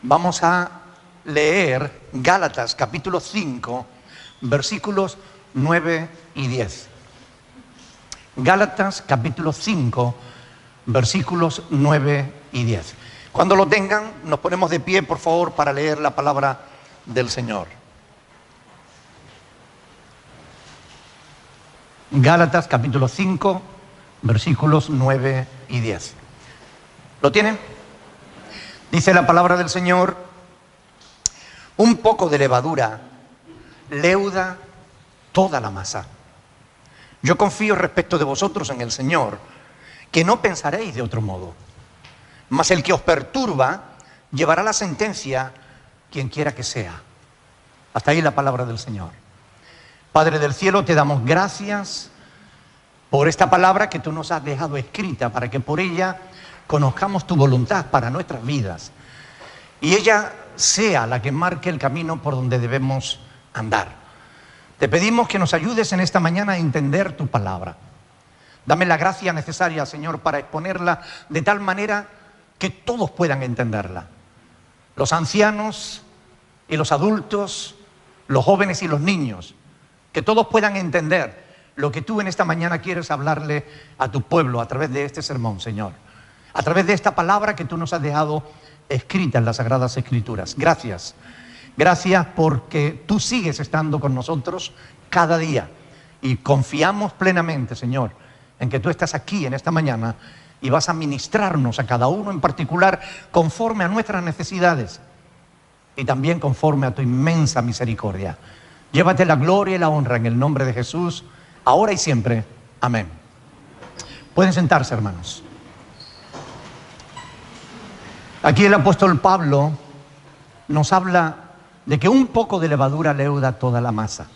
Vamos a leer Gálatas capítulo 5, versículos 9 y 10. Gálatas capítulo 5, versículos 9 y 10. Cuando lo tengan, nos ponemos de pie, por favor, para leer la palabra del Señor. Gálatas capítulo 5, versículos 9 y 10. ¿Lo tienen? Dice la palabra del Señor: un poco de levadura leuda toda la masa. Yo confío respecto de vosotros en el Señor, que no pensaréis de otro modo. Mas el que os perturba llevará la sentencia, quien quiera que sea. Hasta ahí la palabra del Señor. Padre del cielo, te damos gracias por esta palabra que tú nos has dejado escrita, para que por ella conozcamos tu voluntad para nuestras vidas y ella sea la que marque el camino por donde debemos andar. Te pedimos que nos ayudes en esta mañana a entender tu palabra. Dame la gracia necesaria, Señor, para exponerla de tal manera que todos puedan entenderla. Los ancianos y los adultos, los jóvenes y los niños, que todos puedan entender lo que tú en esta mañana quieres hablarle a tu pueblo a través de este sermón, Señor. A través de esta palabra que tú nos has dejado escrita en las Sagradas Escrituras. Gracias. Gracias porque tú sigues estando con nosotros cada día. Y confiamos plenamente, Señor, en que tú estás aquí en esta mañana y vas a ministrarnos a cada uno en particular conforme a nuestras necesidades y también conforme a tu inmensa misericordia. Llévate la gloria y la honra en el nombre de Jesús, ahora y siempre. Amén. Pueden sentarse, hermanos. Aquí el apóstol Pablo nos habla de que un poco de levadura leuda toda la masa.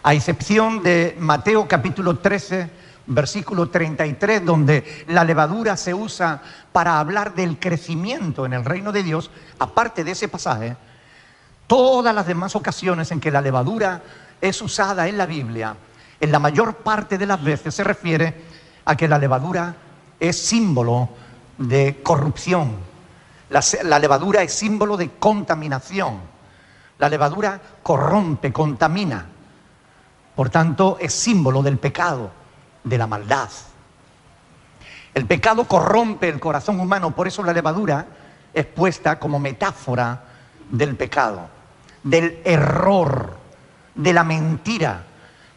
A excepción de Mateo capítulo 13, versículo 33, donde la levadura se usa para hablar del crecimiento en el reino de Dios, aparte de ese pasaje, todas las demás ocasiones en que la levadura es usada en la Biblia, en la mayor parte de las veces se refiere a que la levadura es símbolo de corrupción. La levadura es símbolo de contaminación. La levadura corrompe, contamina. Por tanto, es símbolo del pecado, de la maldad. El pecado corrompe el corazón humano, por eso la levadura es puesta como metáfora del pecado, del error, de la mentira,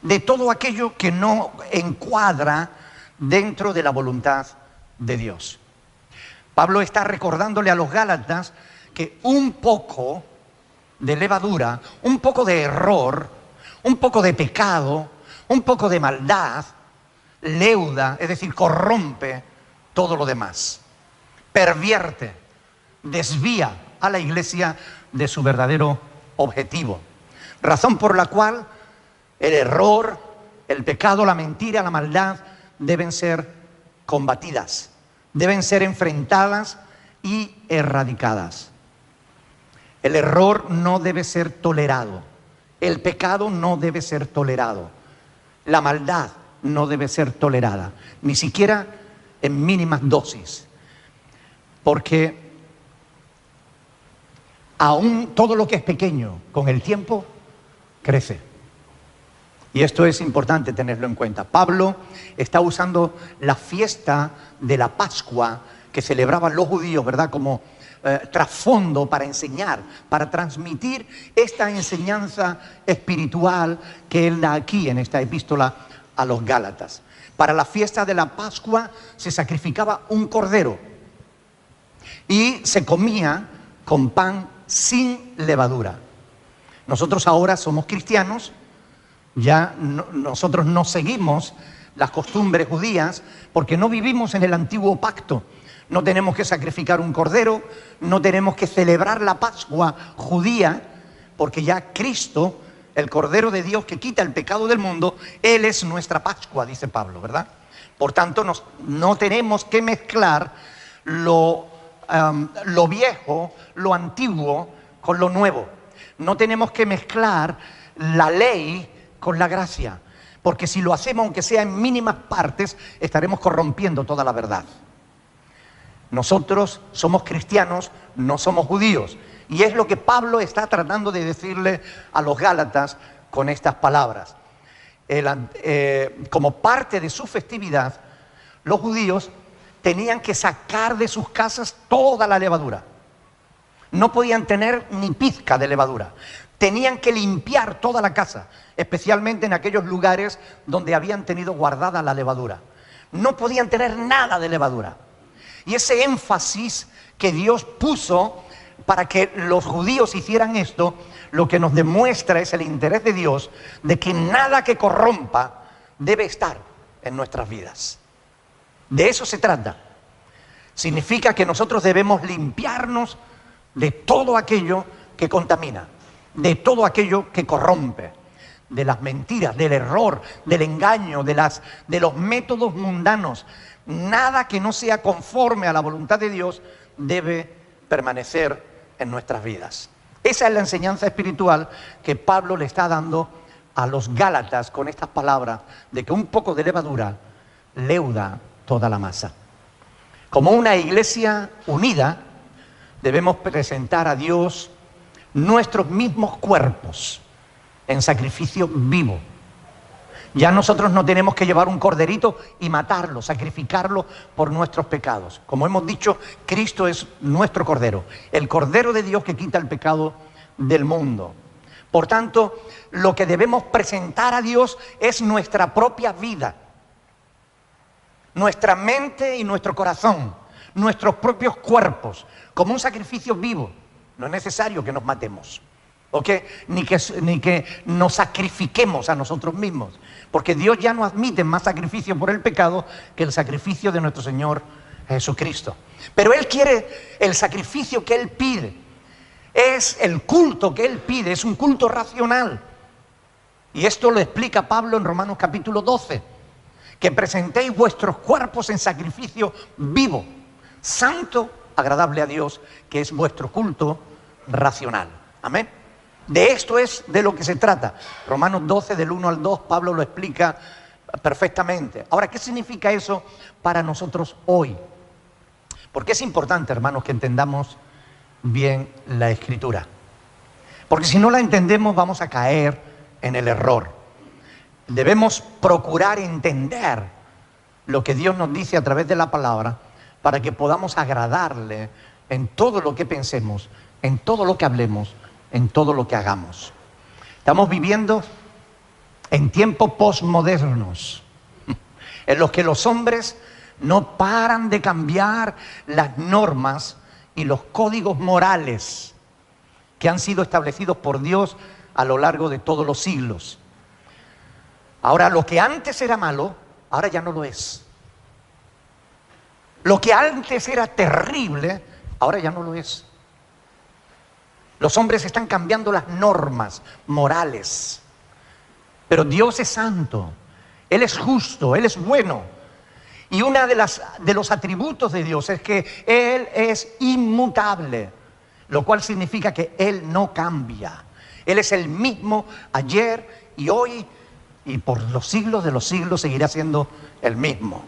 de todo aquello que no encuadra dentro de la voluntad de Dios. Pablo está recordándole a los Gálatas que un poco de levadura, un poco de error, un poco de pecado, un poco de maldad, leuda, es decir, corrompe todo lo demás. Pervierte, desvía a la iglesia de su verdadero objetivo. Razón por la cual el error, el pecado, la mentira, la maldad deben ser combatidas, deben ser enfrentadas y erradicadas. El error no debe ser tolerado. El pecado no debe ser tolerado. La maldad no debe ser tolerada, ni siquiera en mínimas dosis. Porque aún todo lo que es pequeño, con el tiempo, crece. Y esto es importante tenerlo en cuenta. Pablo está usando la fiesta de la Pascua que celebraban los judíos, ¿verdad?, como trasfondo para enseñar, para transmitir esta enseñanza espiritual que él da aquí en esta epístola a los Gálatas. Para la fiesta de la Pascua se sacrificaba un cordero y se comía con pan sin levadura. Nosotros ahora somos cristianos. Ya nosotros no seguimos las costumbres judías porque no vivimos en el antiguo pacto. No tenemos que sacrificar un cordero, no tenemos que celebrar la Pascua judía, porque ya Cristo, el Cordero de Dios que quita el pecado del mundo, Él es nuestra Pascua, dice Pablo, ¿verdad? Por tanto, no tenemos que mezclar lo viejo, lo antiguo, con lo nuevo. No tenemos que mezclar la ley con la gracia, porque si lo hacemos, aunque sea en mínimas partes, estaremos corrompiendo toda la verdad. Nosotros somos cristianos, no somos judíos. Y es lo que Pablo está tratando de decirle a los Gálatas con estas palabras. Como parte de su festividad, los judíos tenían que sacar de sus casas toda la levadura. No podían tener ni pizca de levadura. Tenían que limpiar toda la casa, especialmente en aquellos lugares donde habían tenido guardada la levadura. No podían tener nada de levadura. Y ese énfasis que Dios puso para que los judíos hicieran esto, lo que nos demuestra es el interés de Dios de que nada que corrompa debe estar en nuestras vidas. De eso se trata. Significa que nosotros debemos limpiarnos de todo aquello que contamina, de todo aquello que corrompe, de las mentiras, del error, del engaño, de los métodos mundanos. Nada que no sea conforme a la voluntad de Dios debe permanecer en nuestras vidas. Esa es la enseñanza espiritual que Pablo le está dando a los Gálatas con estas palabras de que un poco de levadura leuda toda la masa. Como una iglesia unida, debemos presentar a Dios nuestros mismos cuerpos en sacrificio vivo. Ya nosotros no tenemos que llevar un corderito y matarlo, sacrificarlo por nuestros pecados. Como hemos dicho, Cristo es nuestro cordero, el cordero de Dios que quita el pecado del mundo. Por tanto, lo que debemos presentar a Dios es nuestra propia vida, nuestra mente y nuestro corazón, nuestros propios cuerpos, como un sacrificio vivo. No es necesario que nos matemos, ¿ok? Ni que nos sacrifiquemos a nosotros mismos, porque Dios ya no admite más sacrificio por el pecado que el sacrificio de nuestro Señor Jesucristo. Pero Él quiere el sacrificio que Él pide, es el culto que Él pide, es un culto racional. Y esto lo explica Pablo en Romanos capítulo 12, que presentéis vuestros cuerpos en sacrificio vivo, santo, agradable a Dios, que es vuestro culto racional. Amén. De esto es de lo que se trata. Romanos 12, del 1 al 2, Pablo lo explica perfectamente. Ahora, ¿qué significa eso para nosotros hoy? Porque es importante, hermanos, que entendamos bien la Escritura. Porque si no la entendemos, vamos a caer en el error. Debemos procurar entender lo que Dios nos dice a través de la palabra para que podamos agradarle en todo lo que pensemos, en todo lo que hablemos, en todo lo que hagamos. Estamos viviendo en tiempos posmodernos, en los que los hombres no paran de cambiar las normas y los códigos morales que han sido establecidos por Dios a lo largo de todos los siglos. Ahora, lo que antes era malo, ahora ya no lo es. Lo que antes era terrible, ahora ya no lo es. Los hombres están cambiando las normas morales. Pero Dios es santo, Él es justo, Él es bueno. Y uno de los atributos de Dios es que Él es inmutable, lo cual significa que Él no cambia. Él es el mismo ayer y hoy y por los siglos de los siglos seguirá siendo el mismo.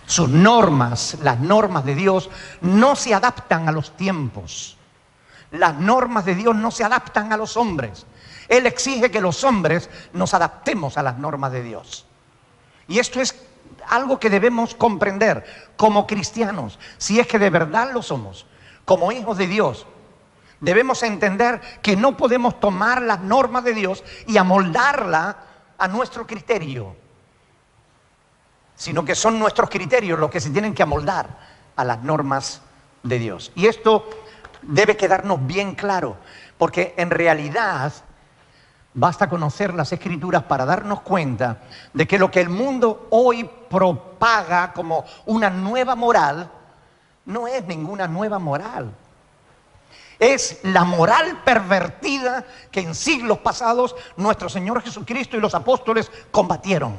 Sus normas, las normas de Dios, no se adaptan a los tiempos. Las normas de Dios no se adaptan a los hombres. Él exige que los hombres nos adaptemos a las normas de Dios. Y esto es algo que debemos comprender como cristianos, si es que de verdad lo somos, como hijos de Dios. Debemos entender que no podemos tomar las normas de Dios y amoldarla a nuestro criterio, sino que son nuestros criterios los que se tienen que amoldar a las normas de Dios. Y esto debe quedarnos bien claro, porque en realidad basta conocer las Escrituras para darnos cuenta de que lo que el mundo hoy propaga como una nueva moral, no es ninguna nueva moral. Es la moral pervertida que en siglos pasados nuestro Señor Jesucristo y los apóstoles combatieron.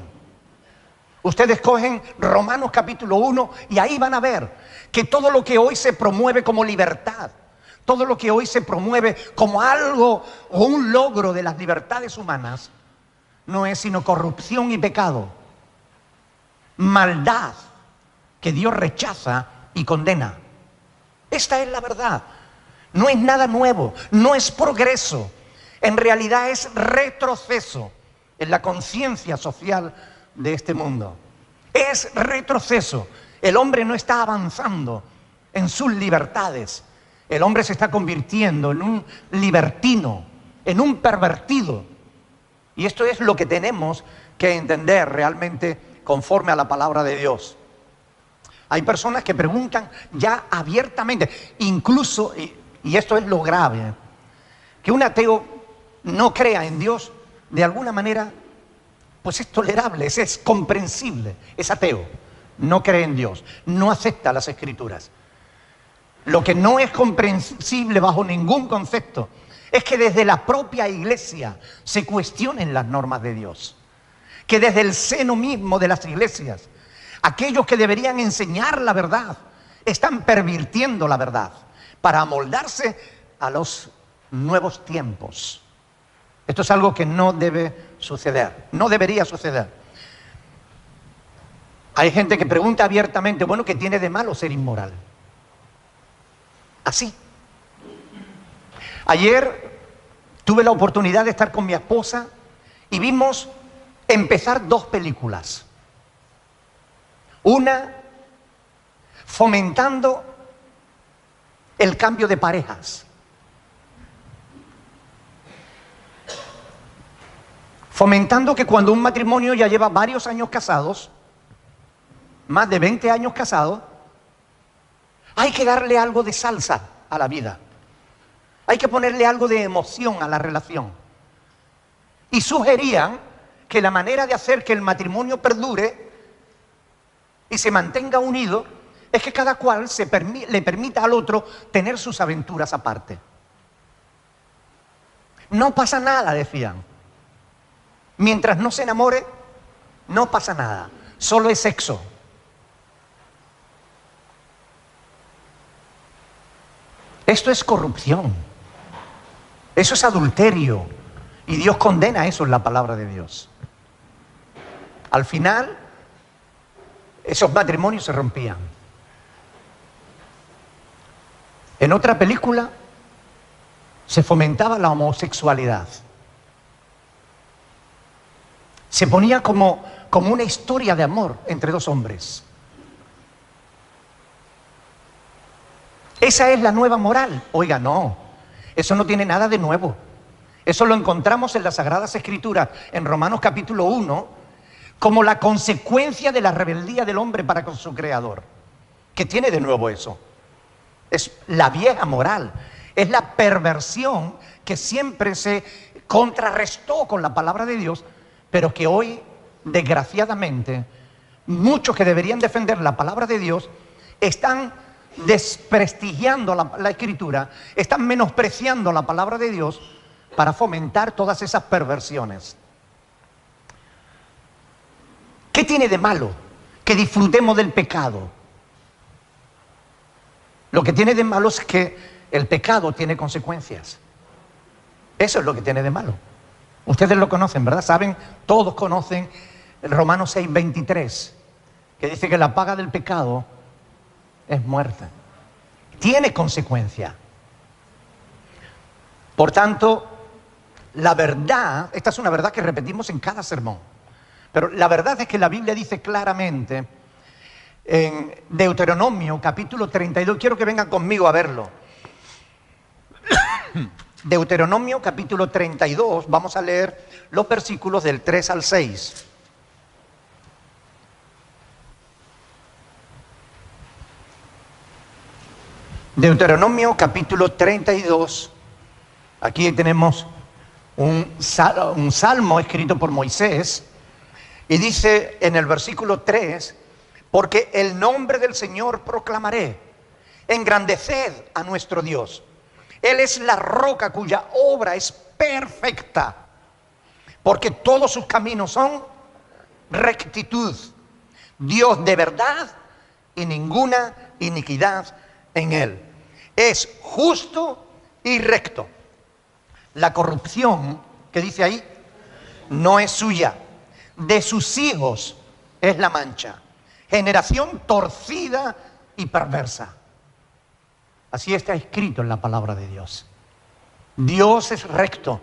Ustedes cogen Romanos capítulo 1 y ahí van a ver que todo lo que hoy se promueve como libertad, todo lo que hoy se promueve como algo o un logro de las libertades humanas, no es sino corrupción y pecado, maldad que Dios rechaza y condena. Esta es la verdad. No es nada nuevo, no es progreso. En realidad es retroceso en la conciencia social de este mundo. Es retroceso. El hombre no está avanzando en sus libertades. El hombre se está convirtiendo en un libertino, en un pervertido. Y esto es lo que tenemos que entender realmente conforme a la palabra de Dios. Hay personas que preguntan ya abiertamente, incluso, y esto es lo grave, que un ateo no crea en Dios, de alguna manera, pues es tolerable, es comprensible, es ateo, no cree en Dios, no acepta las Escrituras. Lo que no es comprensible bajo ningún concepto es que desde la propia iglesia se cuestionen las normas de Dios, que desde el seno mismo de las iglesias, aquellos que deberían enseñar la verdad, están pervirtiendo la verdad para amoldarse a los nuevos tiempos. Esto es algo que no debe suceder, no debería suceder. Hay gente que pregunta abiertamente, bueno, ¿qué tiene de malo ser inmoral? Así. Ayer tuve la oportunidad de estar con mi esposa y vimos empezar 2 películas. Una fomentando el cambio de parejas. Fomentando que cuando un matrimonio ya lleva varios años casados, más de 20 años casados, hay que darle algo de salsa a la vida. Hay que ponerle algo de emoción a la relación. Y sugerían que la manera de hacer que el matrimonio perdure y se mantenga unido es que cada cual le permita al otro tener sus aventuras aparte. No pasa nada, decían. Mientras no se enamore, no pasa nada. Solo es sexo. Esto es corrupción. Eso es adulterio. Y Dios condena eso en la palabra de Dios. Al final, esos matrimonios se rompían. En otra película se fomentaba la homosexualidad. Se ponía como una historia de amor entre 2 hombres. Esa es la nueva moral. Oiga, no, eso no tiene nada de nuevo. Eso lo encontramos en las Sagradas Escrituras, en Romanos capítulo 1, como la consecuencia de la rebeldía del hombre para con su Creador. ¿Qué tiene de nuevo eso? Es la vieja moral, es la perversión que siempre se contrarrestó con la palabra de Dios, pero que hoy, desgraciadamente, muchos que deberían defender la palabra de Dios están desprestigiando la Escritura, están menospreciando la palabra de Dios para fomentar todas esas perversiones. ¿Qué tiene de malo que disfrutemos del pecado? Lo que tiene de malo es que el pecado tiene consecuencias. Eso es lo que tiene de malo. Ustedes lo conocen, ¿verdad? Saben, todos conocen el Romanos 6:23, que dice que la paga del pecado es muerte. Tiene consecuencia. Por tanto, la verdad, esta es una verdad que repetimos en cada sermón, pero la verdad es que la Biblia dice claramente en Deuteronomio capítulo 32, quiero que vengan conmigo a verlo. Deuteronomio capítulo 32, vamos a leer los versículos del 3 al 6. Deuteronomio capítulo 32, aquí tenemos un salmo escrito por Moisés, y dice en el versículo 3, porque el nombre del Señor proclamaré, engrandeced a nuestro Dios. Él es la roca cuya obra es perfecta, porque todos sus caminos son rectitud, Dios de verdad y ninguna iniquidad en él. Es justo y recto. La corrupción que dice ahí no es suya, de sus hijos es la mancha. Generación torcida y perversa. Así está escrito en la palabra de Dios. Dios es recto,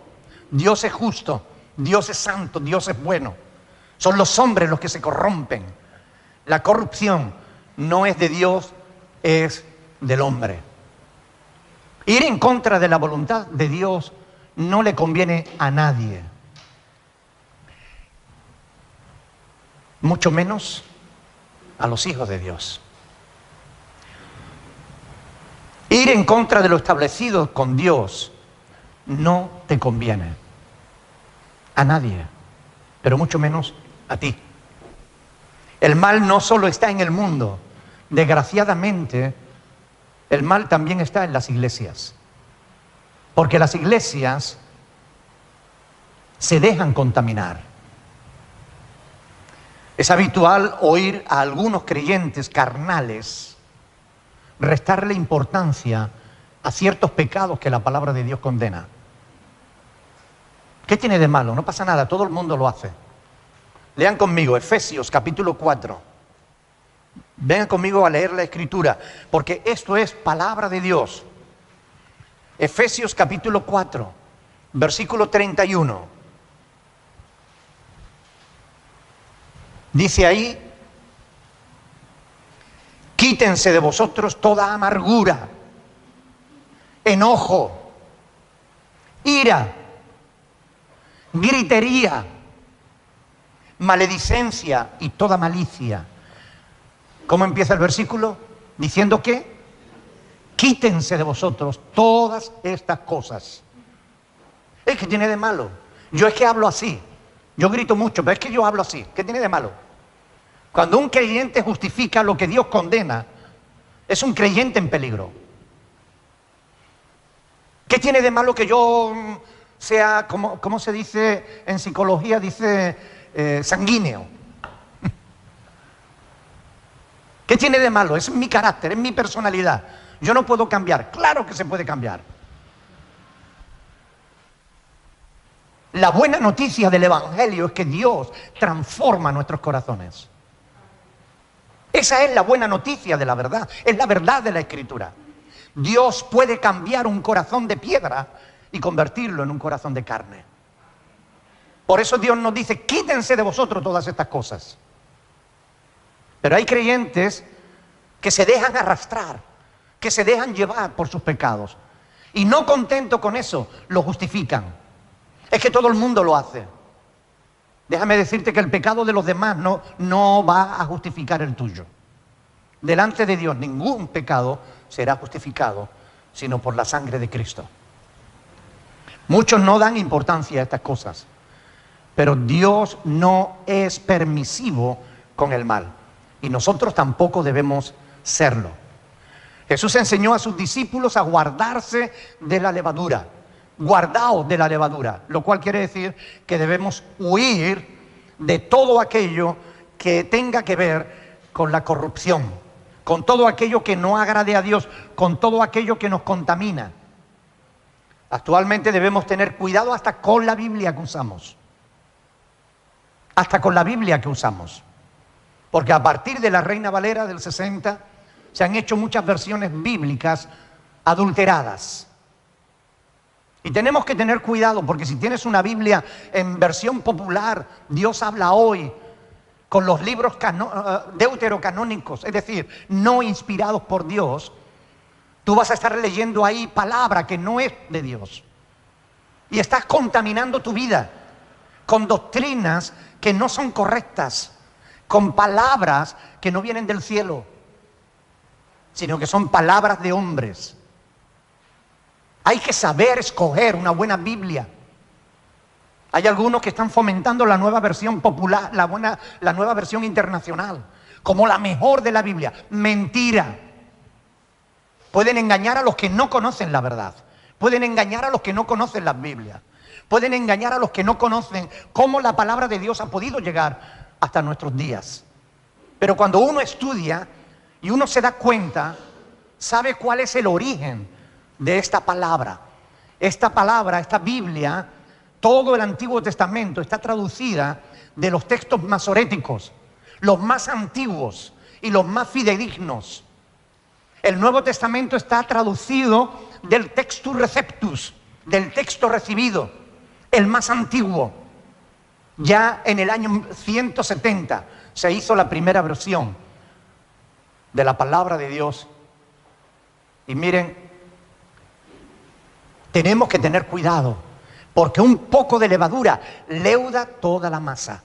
Dios es justo, Dios es santo, Dios es bueno. Son los hombres los que se corrompen. La corrupción no es de Dios, es del hombre. Ir en contra de la voluntad de Dios no le conviene a nadie. Mucho menos a los hijos de Dios. Ir en contra de lo establecido con Dios no te conviene a nadie, pero mucho menos a ti. El mal no solo está en el mundo, desgraciadamente, el mal también está en las iglesias, porque las iglesias se dejan contaminar. Es habitual oír a algunos creyentes carnales restarle importancia a ciertos pecados que la palabra de Dios condena. ¿Qué tiene de malo? No pasa nada, todo el mundo lo hace. Lean conmigo Efesios capítulo 4. Vengan conmigo a leer la Escritura, porque esto es palabra de Dios. Efesios capítulo 4, versículo 31. Dice ahí: quítense de vosotros toda amargura, enojo, ira, gritería, maledicencia y toda malicia. ¿Cómo empieza el versículo? Diciendo que quítense de vosotros todas estas cosas. ¿Es que tiene de malo? Yo es que hablo así. Yo grito mucho, pero es que yo hablo así. ¿Qué tiene de malo? Cuando un creyente justifica lo que Dios condena, es un creyente en peligro. ¿Qué tiene de malo que yo sea, como se dice en psicología, dice sanguíneo? ¿Qué tiene de malo? Es mi carácter, es mi personalidad. Yo no puedo cambiar. Claro que se puede cambiar. La buena noticia del Evangelio es que Dios transforma nuestros corazones. Esa es la buena noticia de la verdad, es la verdad de la Escritura. Dios puede cambiar un corazón de piedra y convertirlo en un corazón de carne. Por eso Dios nos dice: quítense de vosotros todas estas cosas. Pero hay creyentes que se dejan arrastrar, que se dejan llevar por sus pecados. Y no contentos con eso, lo justifican. Es que todo el mundo lo hace. Déjame decirte que el pecado de los demás no va a justificar el tuyo. Delante de Dios ningún pecado será justificado sino por la sangre de Cristo. Muchos no dan importancia a estas cosas, pero Dios no es permisivo con el mal y nosotros tampoco debemos serlo. Jesús enseñó a sus discípulos a guardarse de la levadura. Guardaos de la levadura, lo cual quiere decir que debemos huir de todo aquello que tenga que ver con la corrupción, con todo aquello que no agrade a Dios, con todo aquello que nos contamina. Actualmente debemos tener cuidado hasta con la Biblia que usamos. Hasta con la Biblia que usamos. Porque a partir de la Reina Valera del 60 se han hecho muchas versiones bíblicas adulteradas. Y tenemos que tener cuidado, porque si tienes una Biblia en versión popular, Dios habla hoy, con los libros deuterocanónicos, es decir, no inspirados por Dios, tú vas a estar leyendo ahí palabra que no es de Dios. Y estás contaminando tu vida con doctrinas que no son correctas, con palabras que no vienen del cielo, sino que son palabras de hombres. Hay que saber escoger una buena Biblia. Hay algunos que están fomentando la nueva versión popular, la nueva versión internacional, como la mejor de la Biblia. Mentira. Pueden engañar a los que no conocen la verdad. Pueden engañar a los que no conocen las Biblias. Pueden engañar a los que no conocen cómo la palabra de Dios ha podido llegar hasta nuestros días. Pero cuando uno estudia y uno se da cuenta, sabe cuál es el origen de esta palabra. Esta palabra, esta Biblia, todo el Antiguo Testamento está traducida de los textos masoréticos, los más antiguos y los más fidedignos. El Nuevo Testamento está traducido del Textus Receptus, del texto recibido, el más antiguo. Ya en el año 170 se hizo la primera versión de la palabra de Dios. Y miren, tenemos que tener cuidado, porque un poco de levadura leuda toda la masa.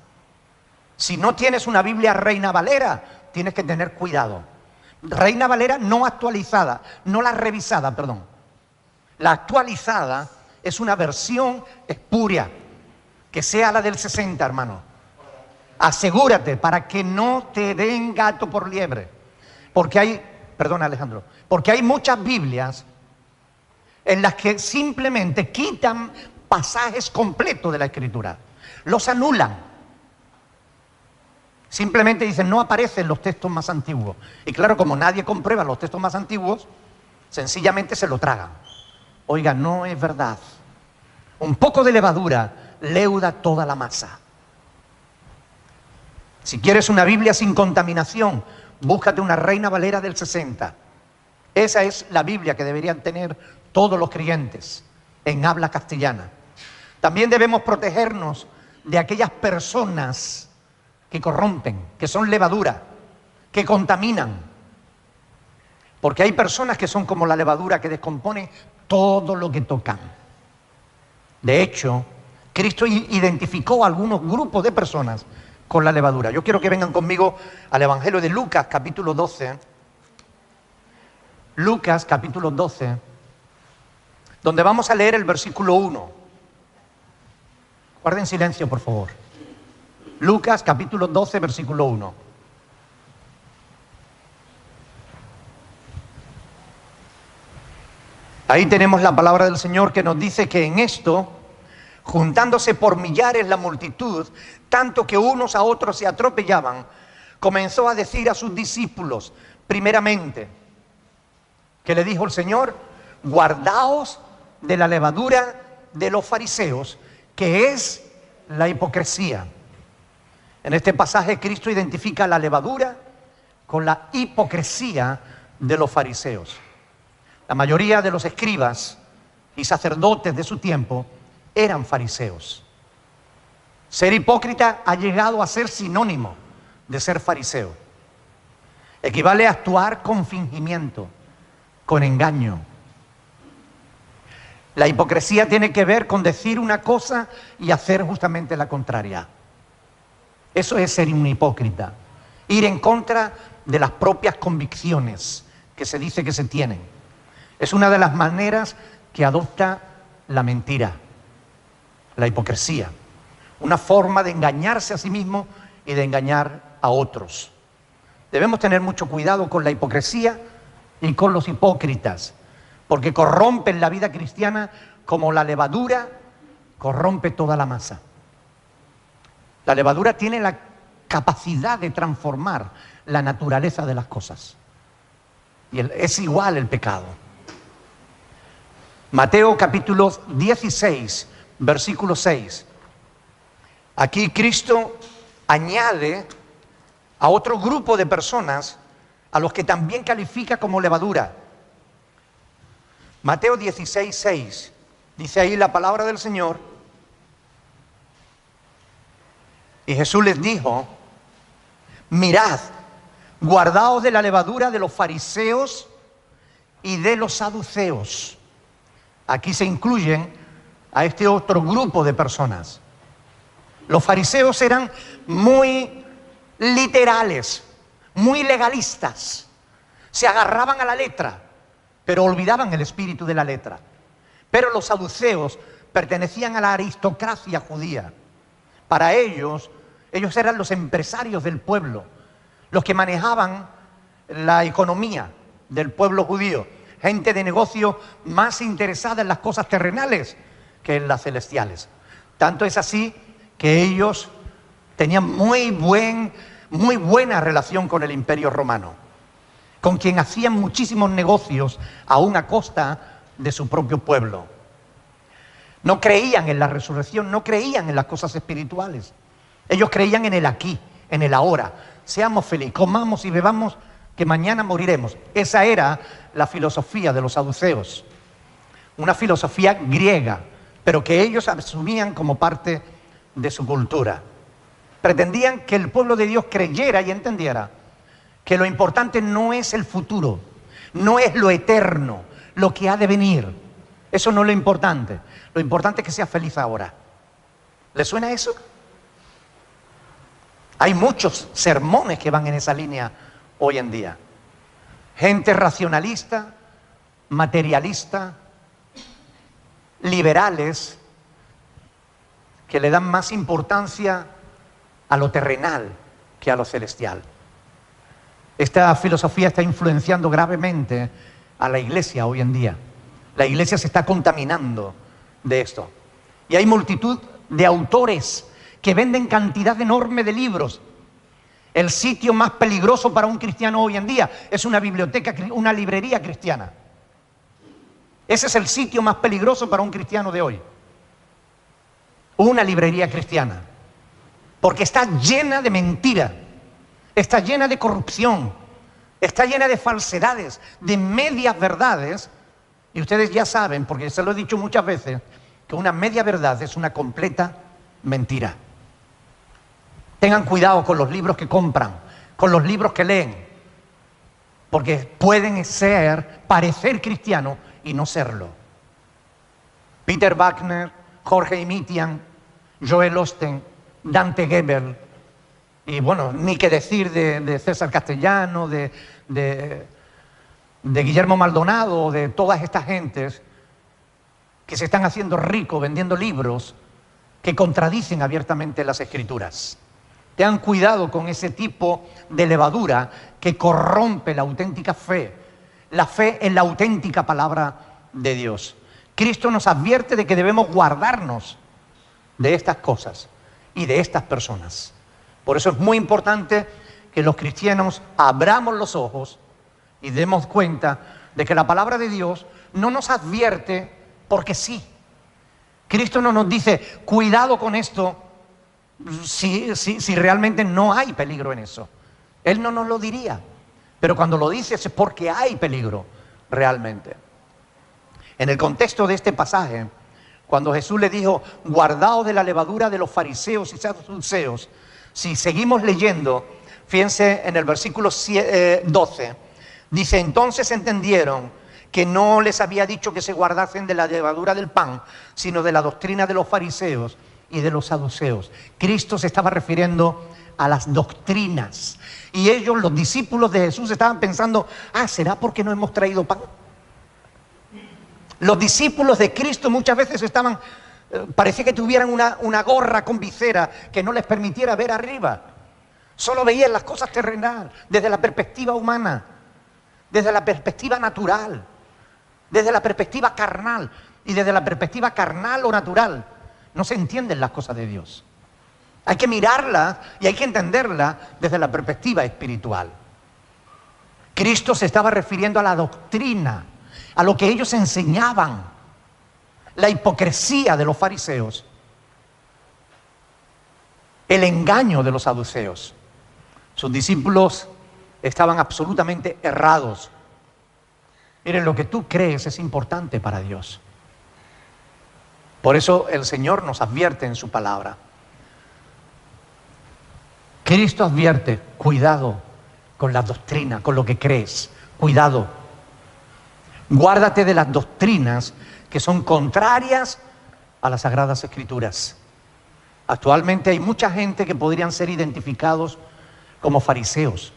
Si no tienes una Biblia Reina Valera, tienes que tener cuidado. Reina Valera no actualizada, no la revisada, perdón. La actualizada es una versión espuria, que sea la del 60, hermano. Asegúrate para que no te den gato por liebre. Porque hay, perdón Alejandro, porque hay muchas Biblias en las que simplemente quitan pasajes completos de la Escritura. Los anulan. Simplemente dicen, no aparecen los textos más antiguos. Y claro, como nadie comprueba los textos más antiguos, sencillamente se lo tragan. Oiga, no es verdad. Un poco de levadura leuda toda la masa. Si quieres una Biblia sin contaminación, búscate una Reina Valera del 60. Esa es la Biblia que deberían tener todos los creyentes en habla castellana. También debemos protegernos de aquellas personas que corrompen, que son levadura, que contaminan. Porque hay personas que son como la levadura que descompone todo lo que tocan. De hecho, Cristo identificó a algunos grupos de personas con la levadura. Yo quiero que vengan conmigo al Evangelio de Lucas, capítulo 12. Lucas, capítulo 12, donde vamos a leer el versículo 1. Guarden silencio, por favor. Lucas, capítulo 12, versículo 1. Ahí tenemos la palabra del Señor que nos dice que en esto, juntándose por millares la multitud, tanto que unos a otros se atropellaban, comenzó a decir a sus discípulos, primeramente, que le dijo el Señor, guardaos de la levadura de los fariseos, que es la hipocresía. En este pasaje Cristo identifica la levadura con la hipocresía de los fariseos. La mayoría de los escribas y sacerdotes de su tiempo eran fariseos. Ser hipócrita ha llegado a ser sinónimo de ser fariseo. Equivale a actuar con fingimiento, con engaño. La hipocresía tiene que ver con decir una cosa y hacer justamente la contraria. Eso es ser un hipócrita. Ir en contra de las propias convicciones que se dice que se tienen. Es una de las maneras que adopta la mentira, la hipocresía. Una forma de engañarse a sí mismo y de engañar a otros. Debemos tener mucho cuidado con la hipocresía y con los hipócritas, porque corrompen la vida cristiana como la levadura corrompe toda la masa. La levadura tiene la capacidad de transformar la naturaleza de las cosas. Y es igual el pecado. Mateo capítulo 16, versículo 6. Aquí Cristo añade a otro grupo de personas a los que también califica como levadura. Mateo 16, 6. Dice ahí la palabra del Señor. Y Jesús les dijo, mirad, guardaos de la levadura de los fariseos y de los saduceos. Aquí se incluyen a este otro grupo de personas. Los fariseos eran muy literales, muy legalistas. Se agarraban a la letra, pero olvidaban el espíritu de la letra. Pero los saduceos pertenecían a la aristocracia judía. Para ellos eran los empresarios del pueblo, los que manejaban la economía del pueblo judío. Gente de negocio más interesada en las cosas terrenales que en las celestiales. Tanto es así que ellos tenían muy buena relación con el Imperio Romano, con quien hacían muchísimos negocios aún a costa de su propio pueblo. No creían en la resurrección, no creían en las cosas espirituales. Ellos creían en el aquí, en el ahora. Seamos felices, comamos y bebamos que mañana moriremos. Esa era la filosofía de los saduceos, una filosofía griega, pero que ellos asumían como parte de su cultura. Pretendían que el pueblo de Dios creyera y entendiera que lo importante no es el futuro, no es lo eterno, lo que ha de venir. Eso no es lo importante. Lo importante es que sea feliz ahora. ¿Le suena eso? Hay muchos sermones que van en esa línea hoy en día. Gente racionalista, materialista, liberales, que le dan más importancia a lo terrenal que a lo celestial. Esta filosofía está influenciando gravemente a la iglesia hoy en día. La iglesia se está contaminando de esto. Y hay multitud de autores que venden cantidad enorme de libros. El sitio más peligroso para un cristiano hoy en día es una biblioteca, una librería cristiana. Ese es el sitio más peligroso para un cristiano de hoy. Una librería cristiana. Porque está llena de mentira, está llena de corrupción, está llena de falsedades, de medias verdades. Y ustedes ya saben, porque se lo he dicho muchas veces, que una media verdad es una completa mentira. Tengan cuidado con los libros que compran, con los libros que leen, porque pueden parecer cristianos y no serlo. Peter Wagner, Jorge Imitian, Joel Osteen, Dante Gebel, y bueno, ni qué decir de César Castellano, de Guillermo Maldonado, de todas estas gentes que se están haciendo ricos vendiendo libros que contradicen abiertamente las Escrituras. Tengan cuidado con ese tipo de levadura que corrompe la auténtica fe, la fe en la auténtica palabra de Dios. Cristo nos advierte de que debemos guardarnos de estas cosas y de estas personas. Por eso es muy importante que los cristianos abramos los ojos y demos cuenta de que la palabra de Dios no nos advierte porque sí. Cristo no nos dice, cuidado con esto, si realmente no hay peligro en eso. Él no nos lo diría, pero cuando lo dice es porque hay peligro realmente. En el contexto de este pasaje, cuando Jesús le dijo, guardaos de la levadura de los fariseos y saduceos, si seguimos leyendo, fíjense en el versículo 12, dice, entonces entendieron que no les había dicho que se guardasen de la levadura del pan, sino de la doctrina de los fariseos y de los saduceos. Cristo se estaba refiriendo a las doctrinas. Y ellos, los discípulos de Jesús, estaban pensando, ¿será porque no hemos traído pan? Los discípulos de Cristo muchas veces estaban, parecía que tuvieran una gorra con visera que no les permitiera ver arriba. Solo veían las cosas terrenales, desde la perspectiva humana, desde la perspectiva natural, desde la perspectiva carnal. Y desde la perspectiva carnal o natural no se entienden las cosas de Dios. Hay que mirarlas y hay que entenderlas desde la perspectiva espiritual. Cristo se estaba refiriendo a la doctrina, a lo que ellos enseñaban, la hipocresía de los fariseos, el engaño de los saduceos. Sus discípulos estaban absolutamente errados. Miren, lo que tú crees es importante para Dios. Por eso el Señor nos advierte en su palabra. Cristo advierte, cuidado con la doctrina, con lo que crees, cuidado. Guárdate de las doctrinas que son contrarias a las Sagradas Escrituras. Actualmente hay mucha gente que podrían ser identificados como fariseos,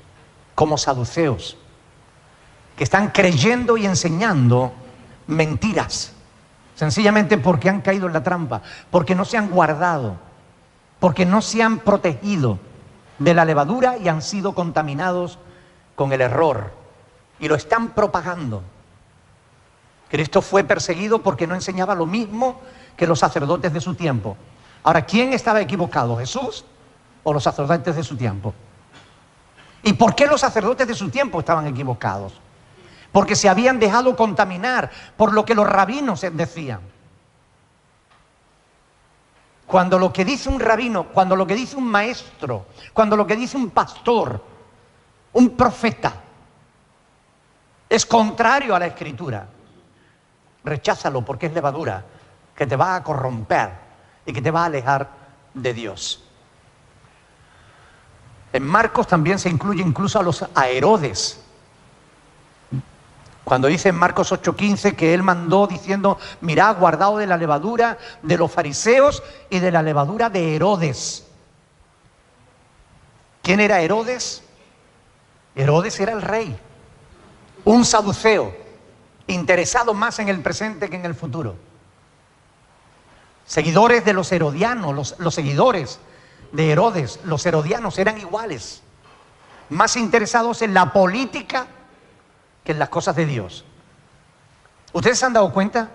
como saduceos, que están creyendo y enseñando mentiras, sencillamente porque han caído en la trampa, porque no se han guardado, porque no se han protegido de la levadura y han sido contaminados con el error y lo están propagando. Cristo fue perseguido porque no enseñaba lo mismo que los sacerdotes de su tiempo. Ahora, ¿quién estaba equivocado? ¿Jesús o los sacerdotes de su tiempo? ¿Y por qué los sacerdotes de su tiempo estaban equivocados? Porque se habían dejado contaminar por lo que los rabinos decían. Cuando lo que dice un rabino, cuando lo que dice un maestro, cuando lo que dice un pastor, un profeta, es contrario a la Escritura. Recházalo porque es levadura que te va a corromper y que te va a alejar de Dios. En Marcos también se incluye incluso a Herodes. Cuando dice en Marcos 8:15 que él mandó diciendo: mirad, guardaos de la levadura de los fariseos y de la levadura de Herodes. ¿Quién era Herodes? Herodes era el rey, un saduceo, interesado más en el presente que en el futuro. Seguidores de los herodianos, los seguidores de Herodes, los herodianos eran iguales, más interesados en la política que en las cosas de Dios. ¿Ustedes se han dado cuenta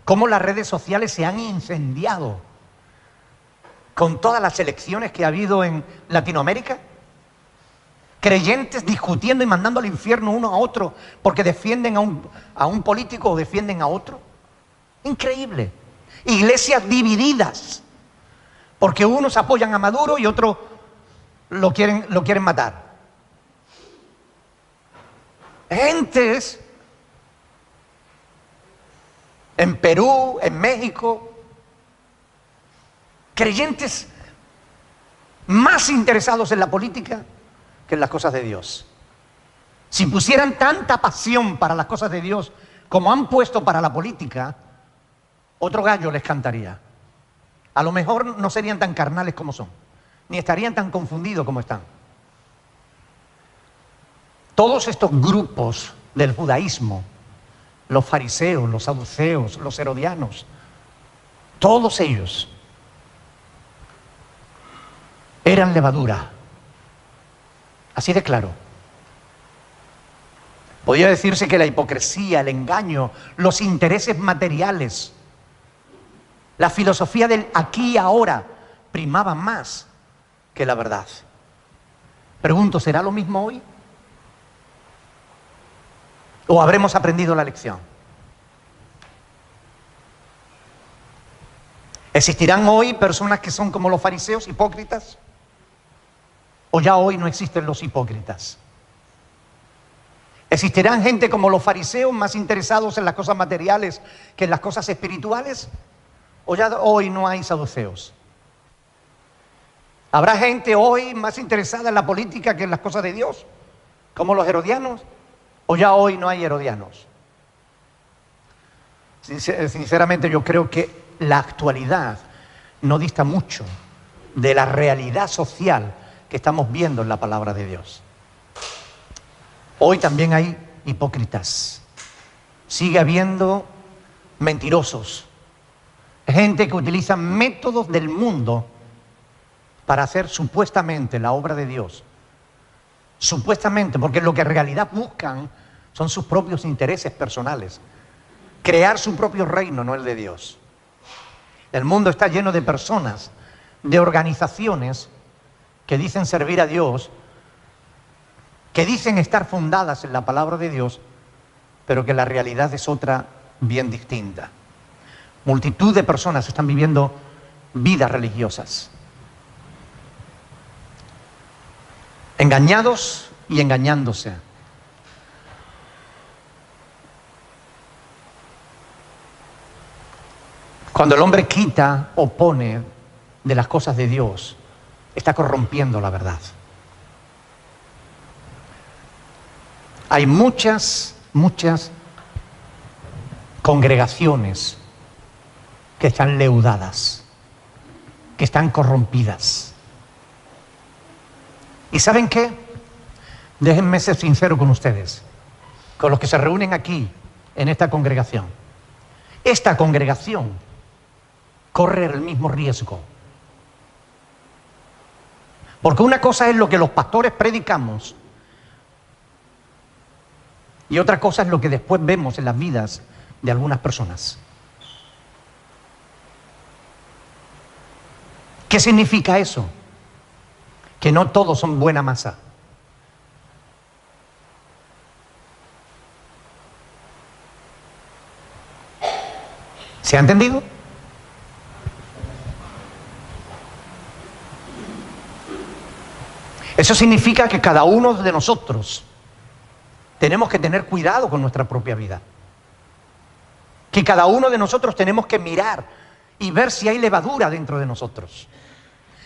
cómo las redes sociales se han incendiado con todas las elecciones que ha habido en Latinoamérica? Creyentes discutiendo y mandando al infierno uno a otro porque defienden a un político o defienden a otro. Increíble. Iglesias divididas porque unos apoyan a Maduro y otros lo quieren matar. Gentes en Perú, en México, creyentes más interesados en la política que en las cosas de Dios. Si pusieran tanta pasión para las cosas de Dios como han puesto para la política, otro gallo les cantaría. A lo mejor no serían tan carnales como son, ni estarían tan confundidos como están. Todos estos grupos del judaísmo, los fariseos, los saduceos, los herodianos, todos ellos eran levadura. Así de claro. Podría decirse que la hipocresía, el engaño, los intereses materiales, la filosofía del aquí y ahora primaban más que la verdad. Pregunto, ¿será lo mismo hoy? ¿O habremos aprendido la lección? ¿Existirán hoy personas que son como los fariseos, hipócritas? ¿O ya hoy no existen los hipócritas? ¿Existirán gente como los fariseos más interesados en las cosas materiales que en las cosas espirituales? ¿O ya hoy no hay saduceos? ¿Habrá gente hoy más interesada en la política que en las cosas de Dios, como los herodianos? ¿O ya hoy no hay herodianos? Sinceramente yo creo que la actualidad no dista mucho de la realidad social que estamos viendo en la palabra de Dios. Hoy también hay hipócritas. Sigue habiendo mentirosos. Gente que utiliza métodos del mundo para hacer supuestamente la obra de Dios. Supuestamente, porque lo que en realidad buscan son sus propios intereses personales. Crear su propio reino, no el de Dios. El mundo está lleno de personas, de organizaciones que dicen servir a Dios, que dicen estar fundadas en la palabra de Dios, pero que la realidad es otra bien distinta. Multitud de personas están viviendo vidas religiosas, engañados y engañándose. Cuando el hombre quita o pone de las cosas de Dios, está corrompiendo la verdad. Hay muchas congregaciones que están leudadas, que están corrompidas. ¿Y saben qué? Déjenme ser sincero con ustedes, con los que se reúnen aquí, en esta congregación. Esta congregación corre el mismo riesgo. Porque una cosa es lo que los pastores predicamos y otra cosa es lo que después vemos en las vidas de algunas personas. ¿Qué significa eso? Que no todos son buena masa. ¿Se ha entendido? Eso significa que cada uno de nosotros Tenemos que tener cuidado con nuestra propia vida. Que cada uno de nosotros tenemos que mirar y ver si hay levadura dentro de nosotros.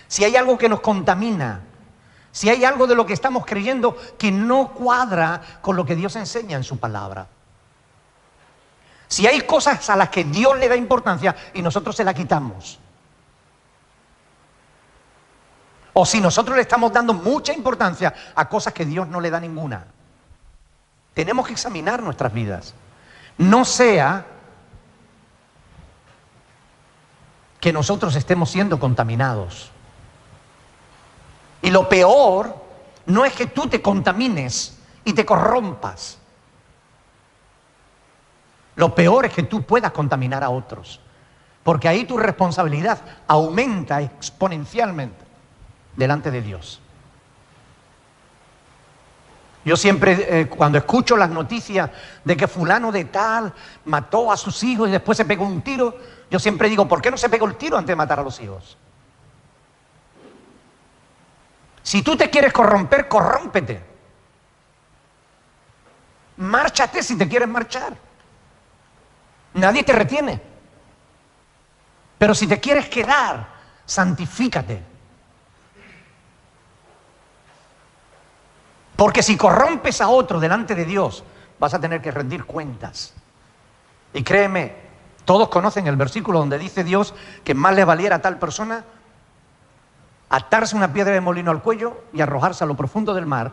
Si hay algo que nos contamina. Si hay algo de lo que estamos creyendo que no cuadra con lo que Dios enseña en su palabra. Si hay cosas a las que Dios le da importancia y nosotros se la quitamos. O si nosotros le estamos dando mucha importancia a cosas que Dios no le da ninguna. Tenemos que examinar nuestras vidas. No sea que nosotros estemos siendo contaminados. Y lo peor no es que tú te contamines y te corrompas. Lo peor es que tú puedas contaminar a otros. Porque ahí tu responsabilidad aumenta exponencialmente delante de Dios. Yo siempre, cuando escucho las noticias de que fulano de tal mató a sus hijos y después se pegó un tiro, yo siempre digo, ¿por qué no se pegó el tiro antes de matar a los hijos? Si tú te quieres corromper, corrómpete. Márchate si te quieres marchar. Nadie te retiene. Pero si te quieres quedar, santifícate. Porque si corrompes a otro delante de Dios, vas a tener que rendir cuentas. Y créeme, todos conocen el versículo donde dice Dios que más le valiera a tal persona atarse una piedra de molino al cuello y arrojarse a lo profundo del mar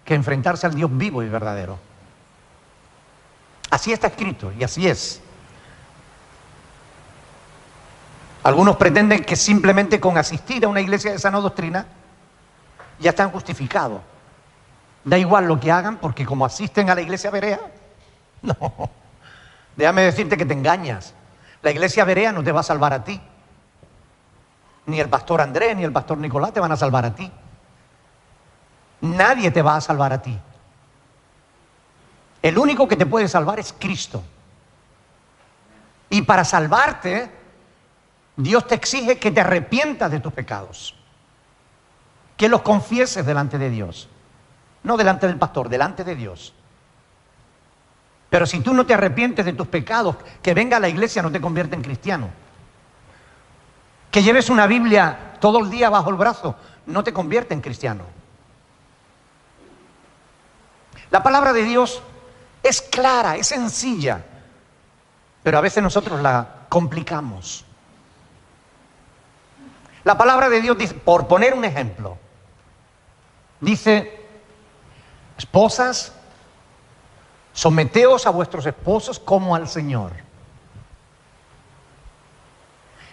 que enfrentarse al Dios vivo y verdadero. Así está escrito y así es. Algunos pretenden que simplemente con asistir a una iglesia de sana doctrina ya están justificados. Da igual lo que hagan porque como asisten a la iglesia berea, no. Déjame decirte que te engañas. La iglesia berea no te va a salvar a ti. Ni el pastor Andrés ni el pastor Nicolás te van a salvar a ti. Nadie te va a salvar a ti. El único que te puede salvar es Cristo. Y para salvarte, Dios te exige que te arrepientas de tus pecados. Que los confieses delante de Dios. No delante del pastor, delante de Dios. Pero si tú no te arrepientes de tus pecados, que venga a la iglesia no te convierte en cristiano. Que lleves una Biblia todo el día bajo el brazo no te convierte en cristiano. La palabra de Dios es clara, es sencilla, pero a veces nosotros la complicamos. La palabra de Dios dice, por poner un ejemplo, dice: esposas, someteos a vuestros esposos como al Señor.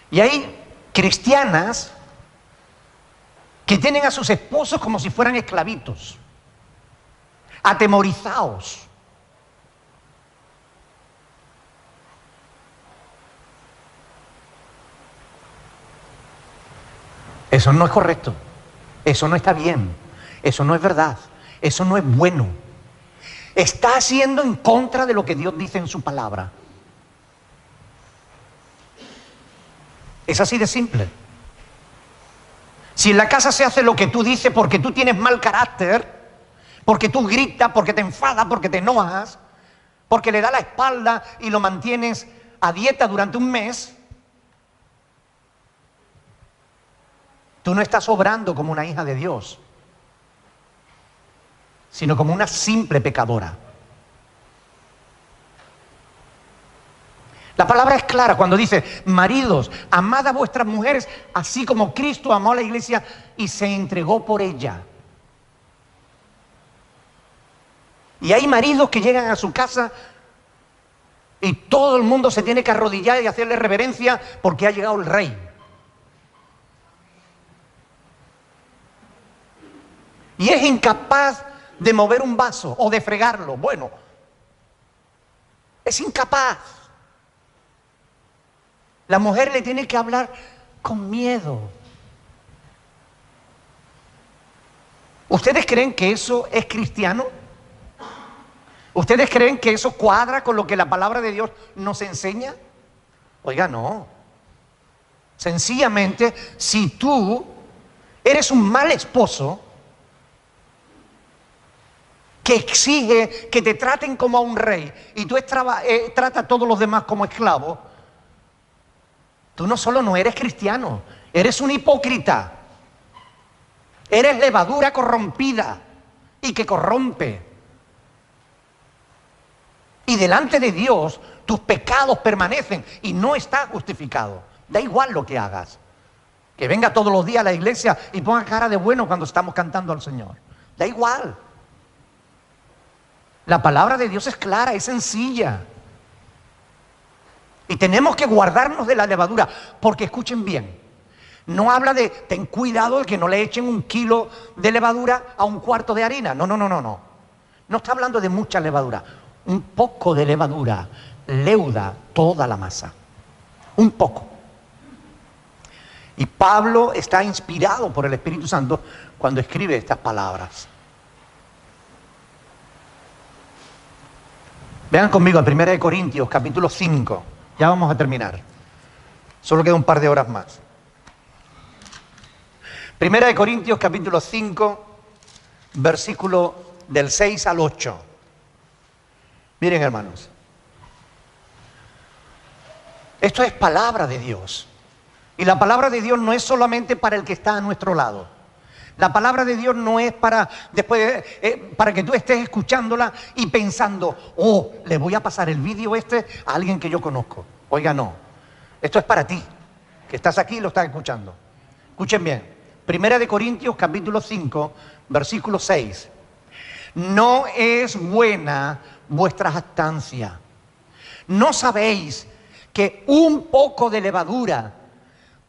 Y hay cristianas que tienen a sus esposos como si fueran esclavitos, atemorizados. Eso no es correcto, eso no está bien, eso no es verdad, eso no es bueno. Está haciendo en contra de lo que Dios dice en su palabra. Es así de simple. Si en la casa se hace lo que tú dices porque tú tienes mal carácter, porque tú gritas, porque te enfadas, porque te enojas, porque le das la espalda y lo mantienes a dieta durante un mes, tú no estás obrando como una hija de Dios, sino como una simple pecadora. La palabra es clara cuando dice: maridos, amad a vuestras mujeres, así como Cristo amó a la iglesia y se entregó por ella. Y hay maridos que llegan a su casa y todo el mundo se tiene que arrodillar y hacerle reverencia porque ha llegado el rey. Y es incapaz de mover un vaso o de fregarlo. Bueno, es incapaz. La mujer le tiene que hablar con miedo. ¿Ustedes creen que eso es cristiano? ¿Ustedes creen que eso cuadra con lo que la palabra de Dios nos enseña? Oiga, no. Sencillamente, si tú eres un mal esposo, que exige que te traten como a un rey y tú tratas a todos los demás como esclavos, tú no solo no eres cristiano, eres un hipócrita. Eres levadura corrompida y que corrompe. Y delante de Dios tus pecados permanecen y no estás justificado. Da igual lo que hagas. Que venga todos los días a la iglesia y ponga cara de bueno cuando estamos cantando al Señor. Da igual. La palabra de Dios es clara, es sencilla. Y tenemos que guardarnos de la levadura, porque escuchen bien. No habla de, ten cuidado de que no le echen 1 kilo de levadura a 1/4 de harina. No. No está hablando de mucha levadura. Un poco de levadura leuda toda la masa. Un poco. Y Pablo está inspirado por el Espíritu Santo cuando escribe estas palabras. Vean conmigo a 1 Corintios, capítulo 5. Ya vamos a terminar. Solo queda un par de horas más. 1 Corintios, capítulo 5, versículo del 6 al 8. Miren, hermanos. Esto es palabra de Dios. Y la palabra de Dios no es solamente para el que está a nuestro lado. La palabra de Dios no es para después para que tú estés escuchándola y pensando, oh, le voy a pasar el vídeo a alguien que yo conozco. Oiga, no. Esto es para ti, que estás aquí y lo estás escuchando. Escuchen bien. 1 Corintios, capítulo 5, versículo 6. No es buena vuestra jactancia. ¿No sabéis que un poco de levadura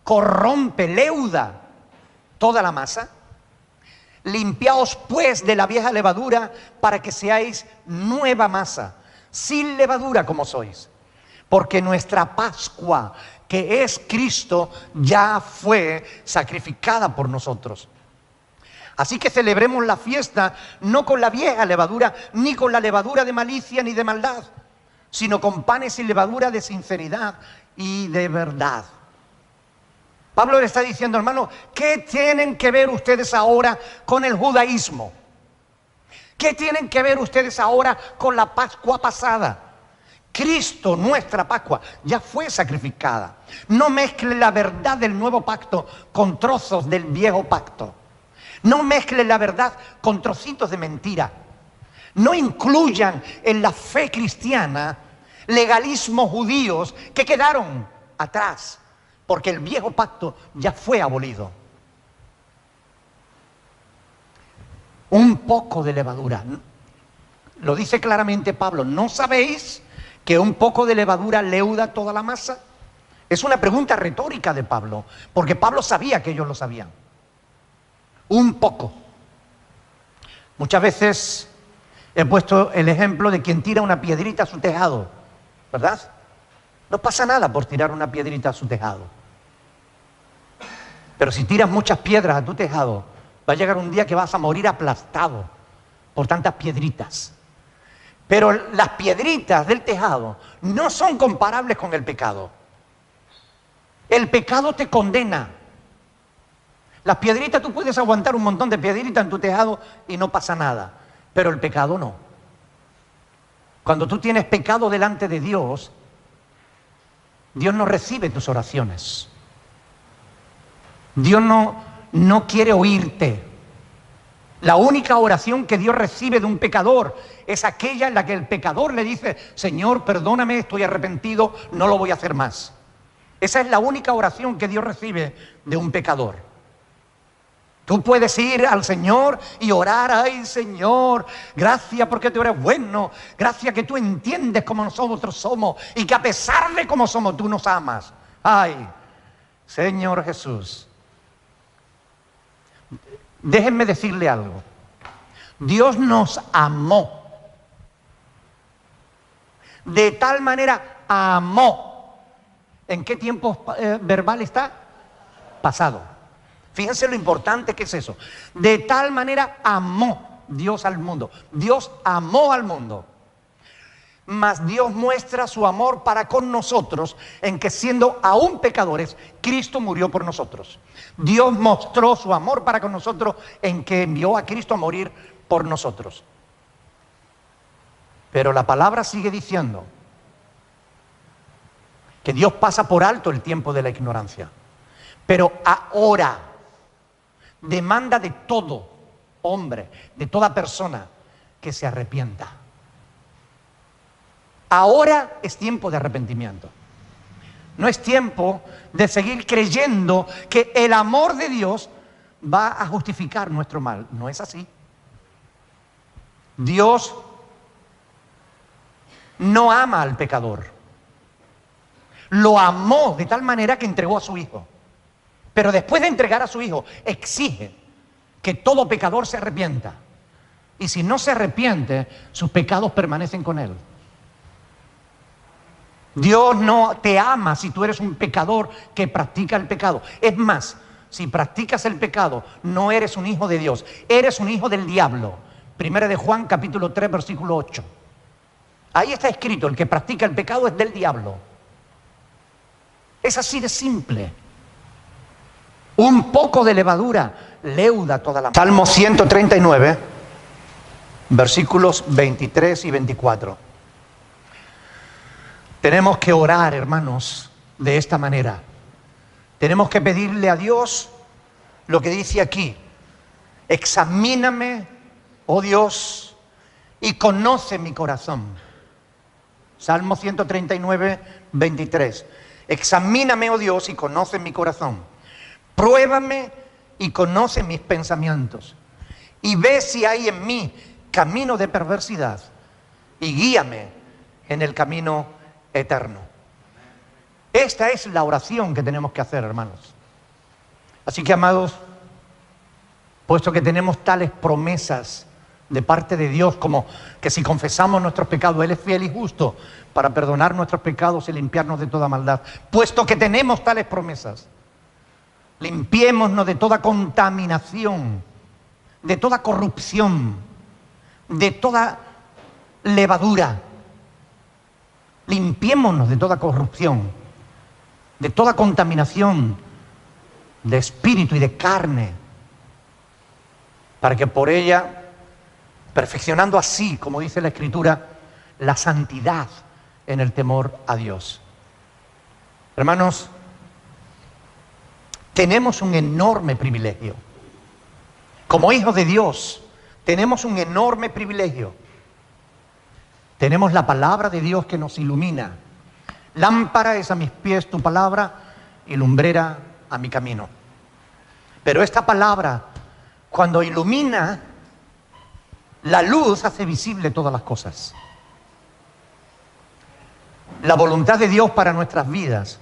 corrompe, leuda toda la masa? Limpiaos pues de la vieja levadura para que seáis nueva masa, sin levadura como sois. Porque nuestra Pascua, que es Cristo, ya fue sacrificada por nosotros. Así que celebremos la fiesta no con la vieja levadura, ni con la levadura de malicia ni de maldad, sino con panes y levadura de sinceridad y de verdad. Pablo le está diciendo, hermano, ¿qué tienen que ver ustedes ahora con el judaísmo? ¿Qué tienen que ver ustedes ahora con la Pascua pasada? Cristo, nuestra Pascua, ya fue sacrificada. No mezcle la verdad del nuevo pacto con trozos del viejo pacto. No mezcle la verdad con trocitos de mentira. No incluyan en la fe cristiana legalismos judíos que quedaron atrás, porque el viejo pacto ya fue abolido. Un poco de levadura. Lo dice claramente Pablo. ¿No sabéis que un poco de levadura leuda toda la masa? Es una pregunta retórica de Pablo, porque Pablo sabía que ellos lo sabían. Un poco. Muchas veces he puesto el ejemplo de quien tira una piedrita a su tejado, ¿verdad? No pasa nada por tirar una piedrita a su tejado. Pero si tiras muchas piedras a tu tejado, va a llegar un día que vas a morir aplastado por tantas piedritas. Pero las piedritas del tejado no son comparables con el pecado. El pecado te condena. Las piedritas, tú puedes aguantar un montón de piedritas en tu tejado y no pasa nada. Pero el pecado no. Cuando tú tienes pecado delante de Dios, Dios no recibe tus oraciones. Dios no quiere oírte. La única oración que Dios recibe de un pecador es aquella en la que el pecador le dice, Señor, perdóname, estoy arrepentido, no lo voy a hacer más. Esa es la única oración que Dios recibe de un pecador. Tú puedes ir al Señor y orar, ay Señor, gracias porque tú eres bueno, gracias que tú entiendes cómo nosotros somos y que a pesar de cómo somos tú nos amas. Ay, Señor Jesús. Déjenme decirle algo. Dios nos amó. De tal manera amó. ¿En qué tiempo verbal está? Pasado. Fíjense lo importante que es eso. De tal manera amó Dios al mundo. Dios amó al mundo. Mas Dios muestra su amor para con nosotros en que siendo aún pecadores, Cristo murió por nosotros. Dios mostró su amor para con nosotros en que envió a Cristo a morir por nosotros. Pero la palabra sigue diciendo que Dios pasa por alto el tiempo de la ignorancia. Pero ahora demanda de todo hombre, de toda persona, que se arrepienta. Ahora es tiempo de arrepentimiento. No es tiempo de seguir creyendo que el amor de Dios va a justificar nuestro mal. No es así. Dios no ama al pecador. Lo amó de tal manera que entregó a su Hijo. Pero después de entregar a su Hijo, exige que todo pecador se arrepienta. Y si no se arrepiente, sus pecados permanecen con él. Dios no te ama si tú eres un pecador que practica el pecado. Es más, si practicas el pecado, no eres un hijo de Dios, eres un hijo del diablo. Primera de Juan, capítulo 3, versículo 8. Ahí está escrito, el que practica el pecado es del diablo. Es así de simple. Un poco de levadura leuda toda la masa. Salmo 139, versículos 23 y 24. Tenemos que orar, hermanos, de esta manera. Tenemos que pedirle a Dios lo que dice aquí. Examíname, oh Dios, y conoce mi corazón. Salmo 139, 23. Examíname, oh Dios, y conoce mi corazón. Pruébame y conoce mis pensamientos. Y ve si hay en mí camino de perversidad. Y guíame en el camino eterno. Esta es la oración que tenemos que hacer, hermanos. Así que, amados, puesto que tenemos tales promesas de parte de Dios, como que si confesamos nuestros pecados, Él es fiel y justo para perdonar nuestros pecados y limpiarnos de toda maldad. Puesto que tenemos tales promesas, limpiémonos de toda contaminación, de toda corrupción, de toda levadura. Limpiémonos de toda corrupción, de toda contaminación de espíritu y de carne, para que por ella, perfeccionando así, como dice la Escritura, la santidad en el temor a Dios. Hermanos, tenemos un enorme privilegio. Como hijos de Dios, tenemos un enorme privilegio. Tenemos la palabra de Dios que nos ilumina. Lámpara es a mis pies tu palabra y lumbrera a mi camino. Pero esta palabra, cuando ilumina, la luz hace visible todas las cosas. La voluntad de Dios para nuestras vidas,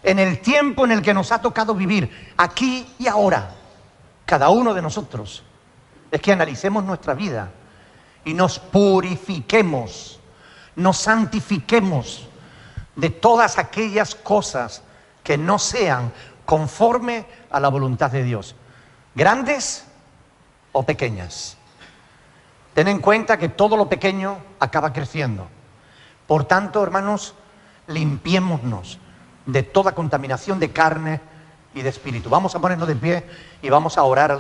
en el tiempo en el que nos ha tocado vivir, aquí y ahora, cada uno de nosotros, es que analicemos nuestra vida y nos purifiquemos, nos santifiquemos de todas aquellas cosas que no sean conforme a la voluntad de Dios, grandes o pequeñas. Ten en cuenta que todo lo pequeño acaba creciendo. Por tanto, hermanos, limpiémonos de toda contaminación de carne y de espíritu. Vamos a ponernos de pie y vamos a orar.